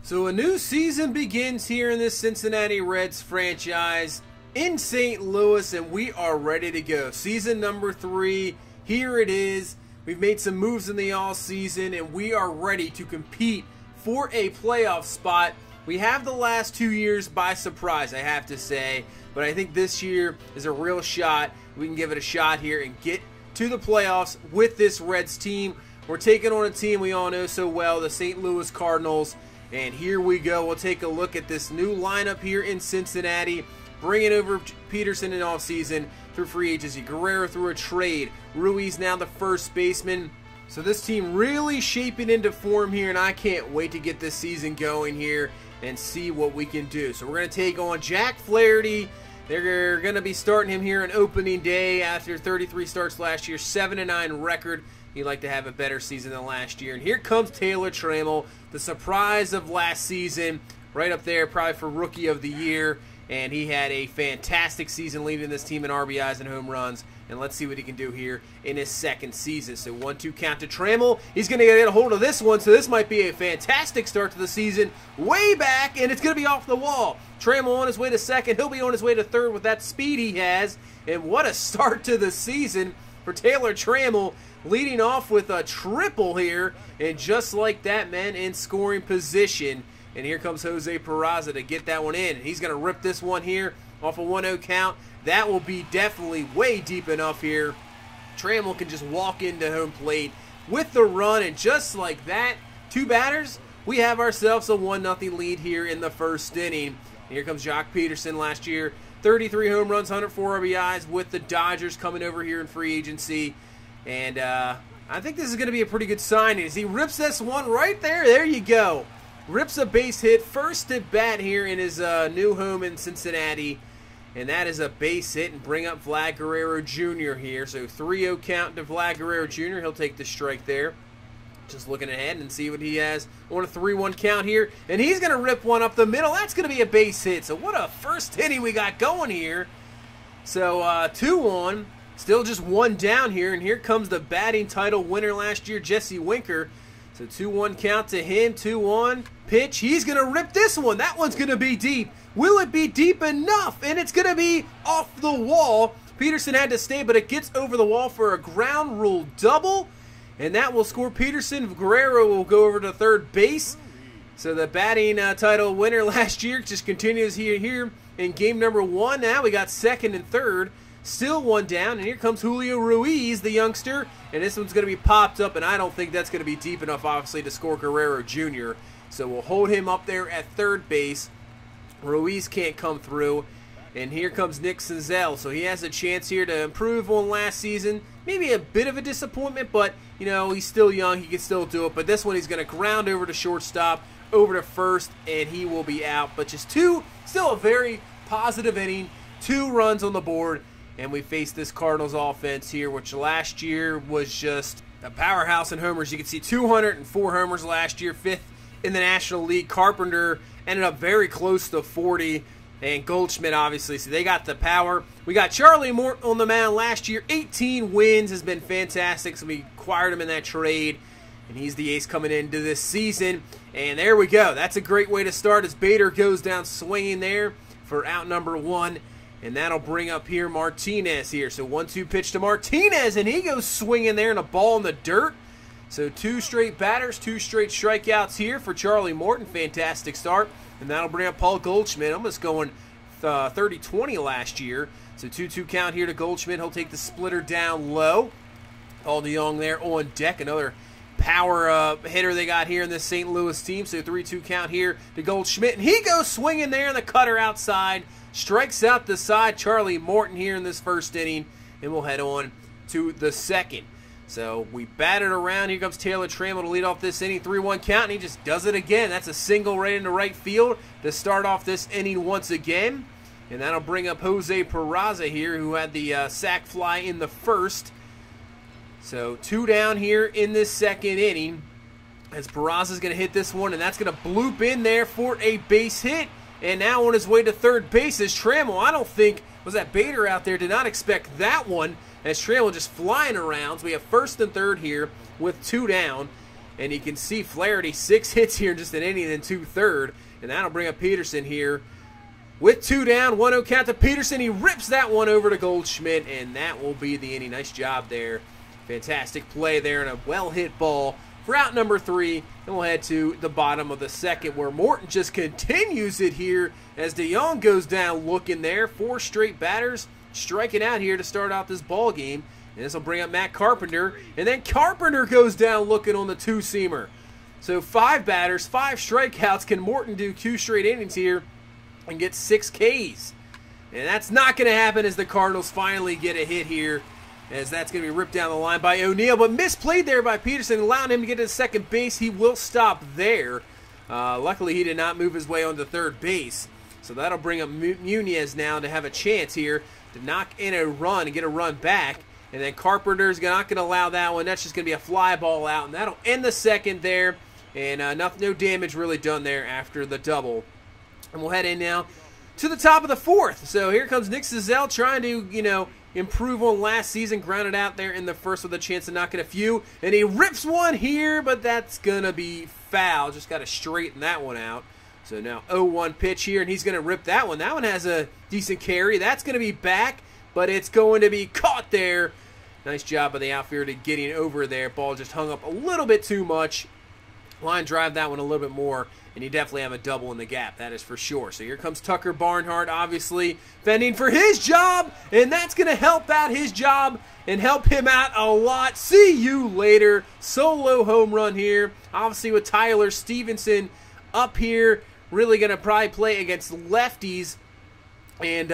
So a new season begins here in this Cincinnati Reds franchise in St. Louis, and we are ready to go. Season number 3, here it is. We've made some moves in the offseason, and we are ready to compete for a playoff spot. We have the last 2 years by surprise, I have to say, but I think this year is a real shot. We can give it a shot here and get to the playoffs with this Reds team. We're taking on a team we all know so well, the St. Louis Cardinals. And here we go. We'll take a look at this new lineup here in Cincinnati. Bringing over Peterson in offseason through free agency. Guerrero through a trade. Ruiz now the first baseman. So this team really shaping into form here, and I can't wait to get this season going here and see what we can do. So we're going to take on Jack Flaherty. They're going to be starting him here on opening day after 33 starts last year, 7-9 record. He'd like to have a better season than last year. And here comes Taylor Trammell, the surprise of last season, right up there probably for Rookie of the Year. And he had a fantastic season leading this team in RBIs and home runs. And let's see what he can do here in his second season. So 1-2 count to Trammell. He's going to get a hold of this one, so this might be a fantastic start to the season. Way back, and it's going to be off the wall. Trammell on his way to second. He'll be on his way to third with that speed he has. And what a start to the season for Taylor Trammell, leading off with a triple here. And just like that, man, in scoring position. And here comes Jose Peraza to get that one in. And he's going to rip this one here off a 1-0 count. That will be definitely way deep enough here. Trammell can just walk into home plate with the run. And just like that, 2 batters, we have ourselves a 1-0 lead here in the first inning. And here comes Jock Peterson last year. 33 home runs, 104 RBIs with the Dodgers coming over here in free agency. And I think this is going to be a pretty good signing as he rips this one right there. There you go. Rips a base hit, first at bat here in his new home in Cincinnati. And that is a base hit, and bring up Vlad Guerrero Jr. here. So 3-0 count to Vlad Guerrero Jr. He'll take the strike there. Just looking ahead and see what he has on a 3-1 count here. And he's going to rip one up the middle. That's going to be a base hit. So what a first inning we got going here. So 2-1. Still just 1 down here. And here comes the batting title winner last year, Jesse Winker. So 2-1 count to him. 2-1. Pitch. He's going to rip this one. That one's going to be deep. Will it be deep enough? And it's going to be off the wall. Peterson had to stay, but it gets over the wall for a ground rule double. And that will score Peterson. Guerrero will go over to third base. So the batting title winner last year just continues here in game number 1. Now we got second and third. Still 1 down. And here comes Julio Ruiz, the youngster. And this one's going to be popped up. And I don't think that's going to be deep enough, obviously, to score Guerrero Jr. So we'll hold him up there at third base. Ruiz can't come through. And here comes Nick Senzel. So he has a chance here to improve on last season. Maybe a bit of a disappointment, but, you know, he's still young. He can still do it. But this one he's going to ground over to shortstop, over to first, and he will be out. But just 2, still a very positive inning. 2 runs on the board. And we face this Cardinals offense here, which last year was just a powerhouse in homers. You can see 204 homers last year, 5th in the National League. Carpenter ended up very close to 40. And Goldschmidt, obviously, so they got the power. We got Charlie Morton on the mound last year. 18 wins, has been fantastic. So we acquired him in that trade. And he's the ace coming into this season. And there we go. That's a great way to start as Bader goes down swinging there for out number 1. And that'll bring up here Martinez here. So 1-2 pitch to Martinez, and he goes swinging there and a ball in the dirt. So 2 straight batters, 2 straight strikeouts here for Charlie Morton. Fantastic start. And that'll bring up Paul Goldschmidt, almost going 30-20 last year. So 2-2 count here to Goldschmidt. He'll take the splitter down low. Paul DeYoung there on deck. Another power hitter they got here in this St. Louis team. So 3-2 count here to Goldschmidt. And he goes swinging there in the cutter outside. Strikes out the side. Charlie Morton here in this first inning. And we'll head on to the second. So we batted around. Here comes Taylor Trammell to lead off this inning. 3-1 count, and he just does it again. That's a single right into right field to start off this inning once again. And that'll bring up Jose Peraza here, who had the sac fly in the first. So 2 down here in this second inning. As Peraza's going to hit this one, and that's going to bloop in there for a base hit. And now on his way to third base is Trammell. I don't think, was that Bader out there? Did not expect that one. As Trammell just flying around. So we have first and third here with 2 down. And you can see Flaherty, 6 hits here in just an inning and 2/3. And that'll bring up Peterson here. With 2 down, 1-0 count to Peterson. He rips that one over to Goldschmidt, and that will be the inning. Nice job there. Fantastic play there and a well-hit ball for out number 3. And we'll head to the bottom of the second where Morton just continues it here as DeYoung goes down looking there. 4 straight batters striking out here to start out this ball game. And this will bring up Matt Carpenter. And then Carpenter goes down looking on the 2-seamer. So 5 batters, 5 strikeouts. Can Morton do 2 straight innings here and get 6 Ks? And that's not going to happen as the Cardinals finally get a hit here, as that's going to be ripped down the line by O'Neill, but misplayed there by Peterson, allowing him to get to second base. He will stop there. Luckily, he did not move his way onto third base, so that'll bring up Munoz now to have a chance here to knock in a run and get a run back. And then Carpenter's not going to allow that one. That's just going to be a fly ball out, and that'll end the second there. And no damage really done there after the double. And we'll head in now to the top of the 4th. So here comes Nick Senzel trying to, improve on last season. Grounded out there in the first with a chance of knocking a few. And he rips one here, but that's going to be foul. Just got to straighten that one out. So now 0-1 pitch here, and he's going to rip that one. That one has a decent carry. That's going to be back, but it's going to be caught there. Nice job by the outfielder getting over there. Ball just hung up a little bit too much. Line drive that one a little bit more, and you definitely have a double in the gap, that is for sure. So here comes Tucker Barnhart, obviously fending for his job, and that's going to help out his job and help him out a lot. See you later. Solo home run here, obviously with Tyler Stevenson up here, really going to probably play against lefties and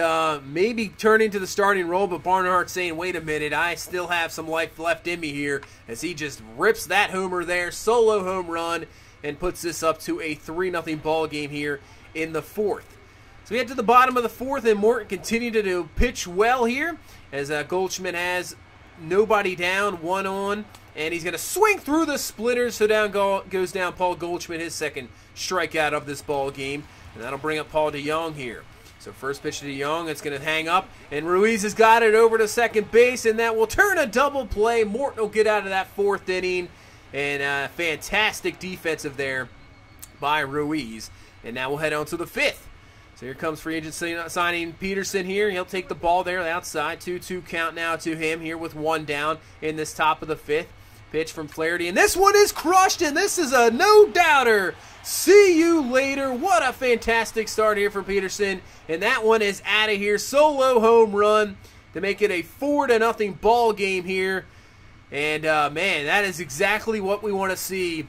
maybe turn into the starting role, but Barnhart saying, wait a minute, I still have some life left in me here, as he just rips that homer there, solo home run, and puts this up to a 3-0 ball game here in the 4th. So we head to the bottom of the 4th, and Morton continued to pitch well here, as Goldschmidt has nobody down, 1 on, and he's going to swing through the splitters, so down goes down Paul Goldschmidt, his second strikeout of this ball game, and that'll bring up Paul DeYoung here. So first pitch to DeYoung, it's going to hang up, and Ruiz has got it over to second base, and that will turn a double play. Morton will get out of that 4th inning, and fantastic defensive there by Ruiz. And now we'll head on to the 5th. So here comes free agent signing Peterson here. He'll take the ball there outside. 2-2 count now to him here with 1 down in this top of the 5th. Pitch from Flaherty, and this one is crushed, and this is a no-doubter. See you later. What a fantastic start here for Peterson, and that one is out of here. Solo home run to make it a 4-0 ball game here, and man, that is exactly what we want to see.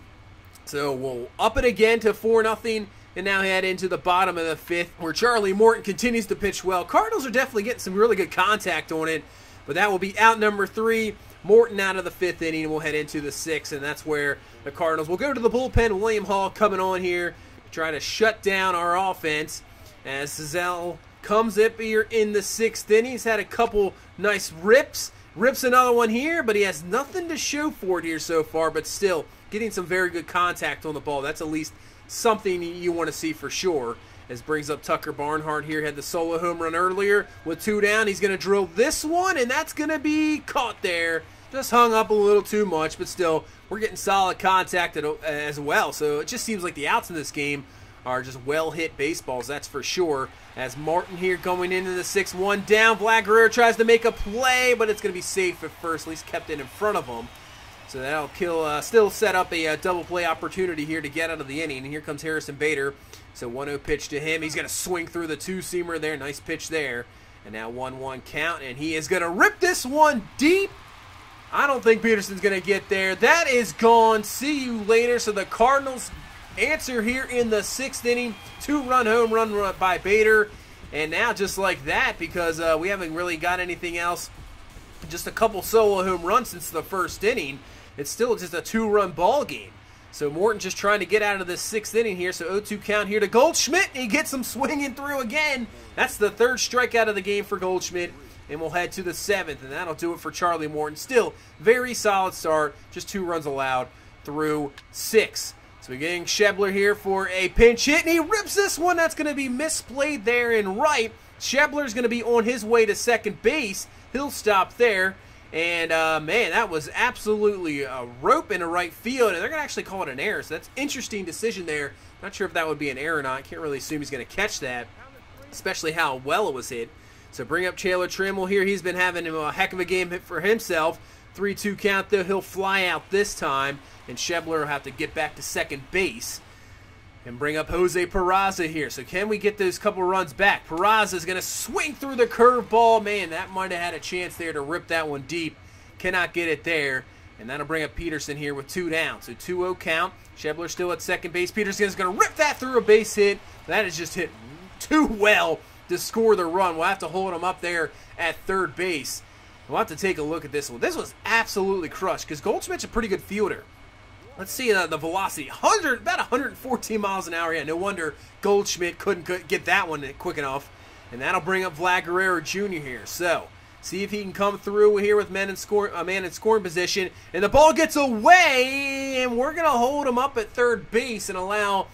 So we'll up it again to 4-0, and now head into the bottom of the 5th, where Charlie Morton continues to pitch well. Cardinals are definitely getting some really good contact on it, but that will be out number 3. Morton out of the 5th inning, and we'll head into the 6th, and that's where the Cardinals will go to the bullpen. William Hall coming on here to try to shut down our offense as Senzel comes up here in the 6th inning. He's had a couple nice rips another one here, but he has nothing to show for it here so far, but still getting some very good contact on the ball. That's at least something you want to see for sure. As brings up Tucker Barnhart here, had the solo home run earlier with 2 down. He's going to drill this one, and that's going to be caught there. Just hung up a little too much, but still, we're getting solid contact as well. So it just seems like the outs in this game are just well-hit baseballs, that's for sure. As Morton here going into the 6th, 1 down. Vlad Guerrero tries to make a play, but it's going to be safe at first. At least kept it in front of him. So that'll still set up a double play opportunity here to get out of the inning. And here comes Harrison Bader. So 1-0 pitch to him. He's going to swing through the 2-seamer there. Nice pitch there. And now 1-1 count. And he is going to rip this one deep. I don't think Peterson's going to get there. That is gone. See you later. So the Cardinals answer here in the 6th inning. 2-run home run by Bader. And now just like that, because we haven't really got anything else, just a couple solo home runs since the 1st inning, it's still just a 2-run ball game. So Morton just trying to get out of this 6th inning here. So 0-2 count here to Goldschmidt. He gets him swinging through again. That's the 3rd strikeout of the game for Goldschmidt. And we'll head to the 7th, and that'll do it for Charlie Morton. Still, very solid start. Just 2 runs allowed through 6. So we're getting Schebler here for a pinch hit, and he rips this one. That's going to be misplayed there and right. Schebler's going to be on his way to second base. He'll stop there. And, man, that was absolutely a rope in the right field, and they're going to actually call it an error. So that's an interesting decision there. Not sure if that would be an error or not. Can't really assume he's going to catch that, especially how well it was hit. So bring up Taylor Trammell here. He's been having a heck of a game for himself. 3-2 count, though. He'll fly out this time, and Schebler will have to get back to second base. And bring up Jose Peraza here. So can we get those couple runs back? Peraza is going to swing through the curveball. Man, that might have had a chance there to rip that one deep. Cannot get it there. And that'll bring up Peterson here with 2 down. So 2-0 count. Schebler still at second base. Peterson is going to rip that through a base hit. That is just hit too well to score the run. We'll have to hold him up there at third base. We'll have to take a look at this one. This was absolutely crushed because Goldschmidt's a pretty good fielder. Let's see the velocity. About 114 miles an hour. Yeah, no wonder Goldschmidt couldn't get that one quick enough. And that'll bring up Vlad Guerrero Jr. here. So, see if he can come through here with a man in scoring position. And the ball gets away, and we're going to hold him up at third base and allow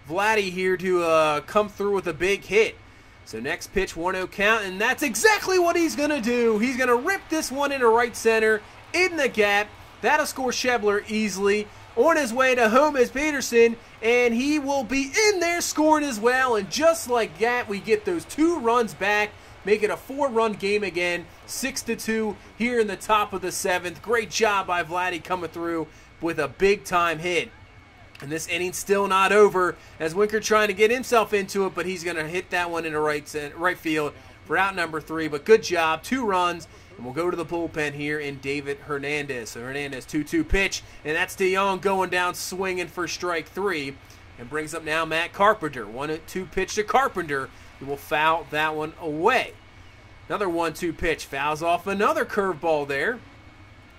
Vladdy here to come through with a big hit. So next pitch, 1-0 count, and that's exactly what he's going to do. He's going to rip this one into right center, in the gap. That'll score Schebler easily. On his way to home is Peterson, and he will be in there scoring as well. And just like that, we get those 2 runs back, make it a 4-run game again, 6-2 here in the top of the 7th. Great job by Vladdy coming through with a big-time hit. And this inning's still not over as Winker trying to get himself into it, but he's going to hit that one in the right field for out number 3. But good job, 2 runs. And we'll go to the bullpen here in David Hernandez. So Hernandez 2-2 pitch, and that's DeYoung going down swinging for strike 3. And brings up now Matt Carpenter. 1-2 pitch to Carpenter. He will foul that one away. Another 1-2 pitch. Fouls off another curveball there.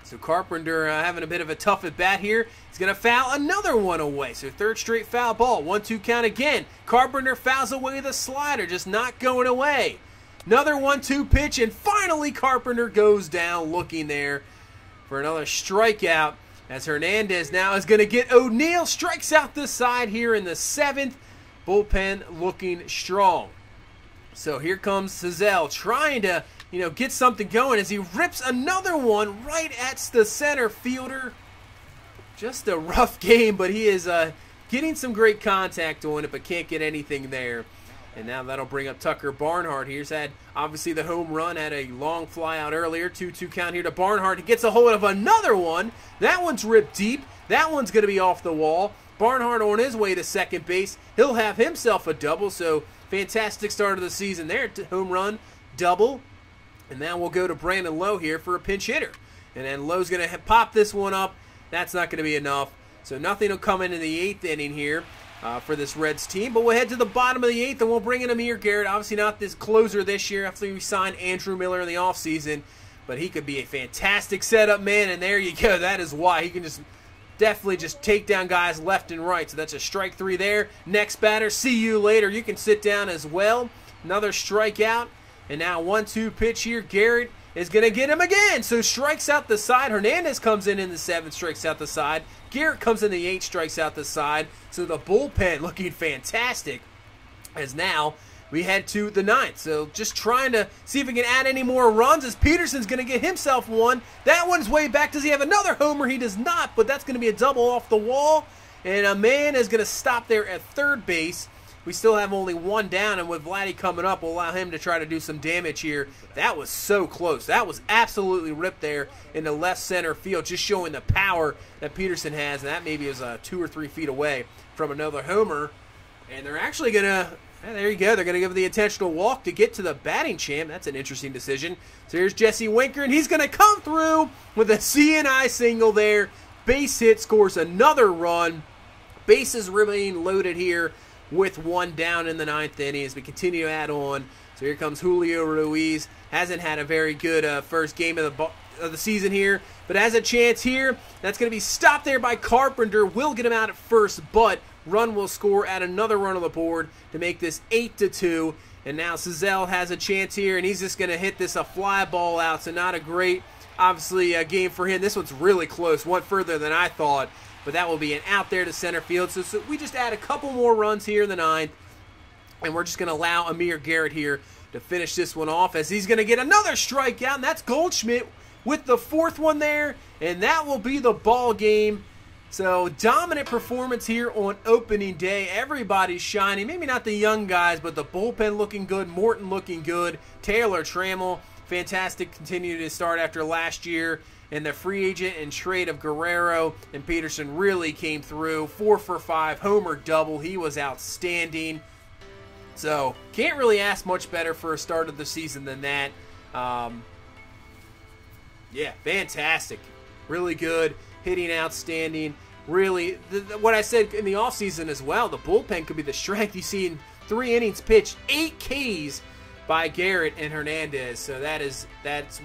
So Carpenter having a bit of a tough at bat here. He's going to foul another one away. So 3rd straight foul ball. 1-2 count again. Carpenter fouls away the slider, just not going away. Another 1-2 pitch, and finally Carpenter goes down looking there for another strikeout as Hernandez now is going to get O'Neill. Strikes out the side here in the 7th. Bullpen looking strong. So here comes Cizelle trying to, get something going as he rips another one right at the center fielder. Just a rough game, but he is getting some great contact on it, but can't get anything there. And now that'll bring up Tucker Barnhart. He's had, obviously, the home run, had a long fly out earlier. 2-2 count here to Barnhart. He gets a hold of another one. That one's ripped deep. That one's going to be off the wall. Barnhart on his way to second base. He'll have himself a double. So, fantastic start of the season there. Home run, double. And now we'll go to Brandon Lowe here for a pinch hitter. And then Lowe's going to pop this one up. That's not going to be enough. So, nothing will come in the 8th inning here. For this Reds team. But we'll head to the bottom of the 8th, and we'll bring in Amir Garrett. Obviously not this closer this year after we signed Andrew Miller in the offseason, but he could be a fantastic setup man, and there you go. That is why. He can definitely take down guys left and right. So that's a strike 3 there. Next batter, see you later. You can sit down as well. Another strikeout, and now 1-2 pitch here. Garrett is going to get him again. So strikes out the side. Hernandez comes in the 7th, strikes out the side. Garrett comes in the 8th, strikes out the side. So the bullpen looking fantastic as now we head to the 9th. So just trying to see if we can add any more runs as Peterson's going to get himself one. That one's way back. Does he have another homer? He does not, but that's going to be a double off the wall. And a man is going to stop there at third base. We still have only 1 down, and with Vladdy coming up, we'll allow him to try to do some damage here. That was so close. That was absolutely ripped there in the left center field, just showing the power that Peterson has, and that maybe is 2 or 3 feet away from another homer. And they're actually going to, there you go, they're going to give the intentional walk to get to the batting champ. That's an interesting decision. So here's Jesse Winker, and he's going to come through with a CNI single there. Base hit, scores another run. Bases remain loaded here with 1 down in the 9th inning as we continue to add on. So here comes Julio Ruiz. Hasn't had a very good first game of the season here, but has a chance here. That's going to be stopped there by Carpenter. Will get him out at first, but run will score at another run on the board to make this 8-2. And now Cizelle has a chance here, and he's just going to hit this a fly ball out. So not a great, obviously, game for him. This one's really close, went further than I thought. But that will be an out there to center field. So we just add a couple more runs here in the 9th. And we're just going to allow Amir Garrett here to finish this one off as he's going to get another strikeout. And that's Goldschmidt with the 4th one there, and that will be the ball game. So, dominant performance here on opening day. Everybody's shining. Maybe not the young guys, but the bullpen looking good. Morton looking good. Taylor Trammell, fantastic. Continue to start after last year. And the free agent and trade of Guerrero and Peterson really came through. 4 for 5, homer double. He was outstanding. So, can't really ask much better for a start of the season than that. Yeah, fantastic. Really good. Hitting outstanding. Really, what I said in the offseason as well, the bullpen could be the strength. You see in 3 innings pitched, 8 Ks by Garrett and Hernandez. So that's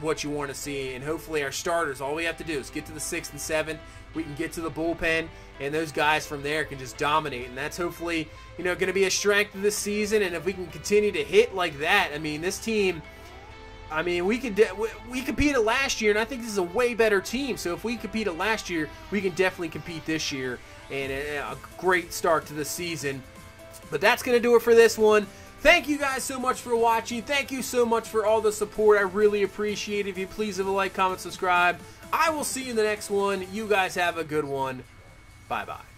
what you want to see. And hopefully our starters, all we have to do is get to the 6th and 7th. We can get to the bullpen, and those guys from there can just dominate. And that's hopefully, going to be a strength of this season. And if we can continue to hit like that, I mean, this team, we competed last year, and I think this is a way better team. So if we competed last year, we can definitely compete this year. And a great start to the season. But that's going to do it for this one. Thank you guys so much for watching. Thank you so much for all the support. I really appreciate it. If you please leave a like, comment, subscribe. I will see you in the next one. You guys have a good one. Bye-bye.